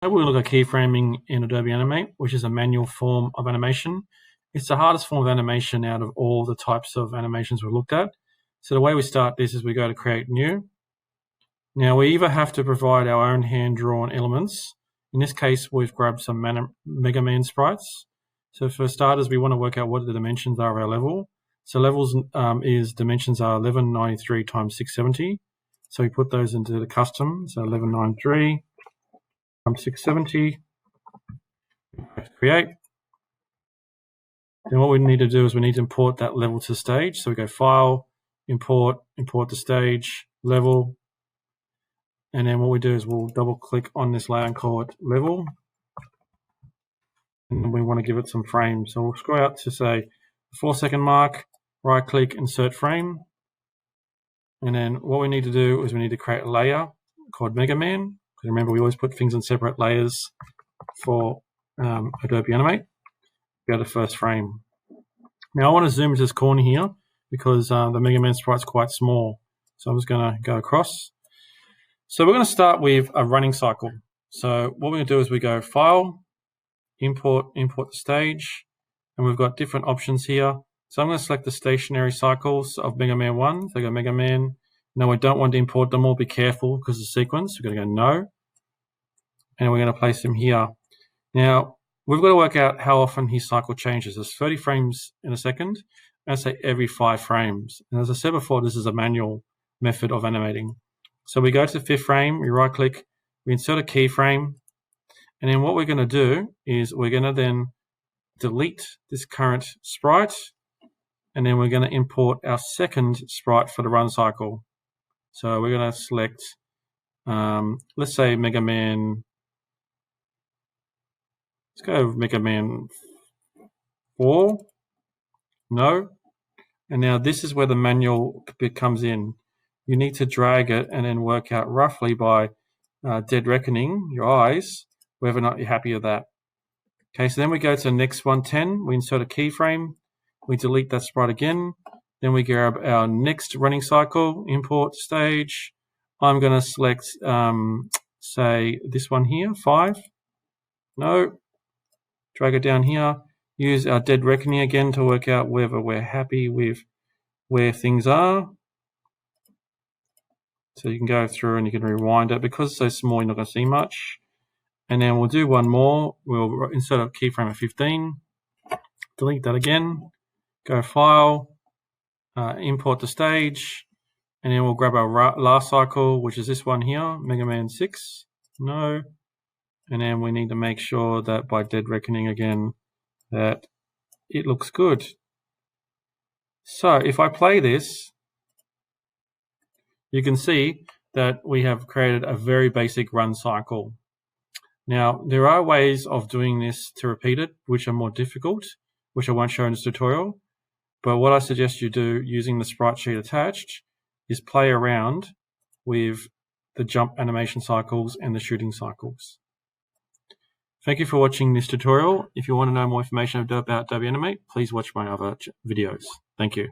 We'll look at keyframing in Adobe Animate, which is a manual form of animation. It's the hardest form of animation out of all the types of animations we've looked at. So the way we start this is we go to Create New. Now we either have to provide our own hand-drawn elements. In this case, we've grabbed some Mega Man sprites. So for starters, we want to work out what the dimensions are of our level. So levels dimensions are 1193 times 670. So we put those into the custom. So 1193 times 670. Create. Then what we need to do is we need to import that level to stage. So we go File, Import, Import to Stage, Level. And then what we do is we'll double click on this layer and call it Level. And then we want to give it some frames. So we'll scroll out to say the 4-second mark, right click, Insert Frame. And then what we need to do is we need to create a layer called Mega Man. Because remember, we always put things in separate layers for Adobe Animate. Go to first frame. Now I want to zoom into this corner here because the Mega Man sprite is quite small. So I'm just going to go across. So we're going to start with a running cycle. So what we're going to do is we go File, Import, Import to Stage, and we've got different options here. So I'm going to select the stationary cycles of Mega Man 1. So I go Mega Man. No, I don't want to import them all. Be careful because of the sequence. We're going to go No. And we're going to place them here. Now, we've got to work out how often his cycle changes. There's 30 frames in a second. I say every 5 frames. And as I said before, this is a manual method of animating. So we go to the 5th frame, we right click, we insert a keyframe, and then what we're going to do is we're going to then delete this current sprite, and then we're going to import our second sprite for the run cycle. So we're going to select, let's say Mega Man. Let's go with Mega Man 4. No. And now this is where the manual bit comes in. You need to drag it and then work out roughly by dead reckoning, your eyes, whether or not you're happy with that. Okay, so then we go to the next 110. We insert a keyframe. We delete that sprite again. Then we grab our next running cycle, import stage. I'm going to select, say, this one here, 5. No. Drag it down here. Use our dead reckoning again to work out whether we're happy with where things are. So you can go through and you can rewind it. Because it's so small, you're not going to see much. And then we'll do one more. We'll insert a keyframe at 15. Delete that again. Go File, Import to Stage. And then we'll grab our last cycle, which is this one here, Mega Man 6. No. And then we need to make sure that by dead reckoning again, that it looks good. So if I play this, you can see that we have created a very basic run cycle. Now, there are ways of doing this to repeat it, which are more difficult, which I won't show in this tutorial. But what I suggest you do using the sprite sheet attached is play around with the jump animation cycles and the shooting cycles. Thank you for watching this tutorial. If you want to know more information about Adobe Animate, please watch my other videos. Thank you.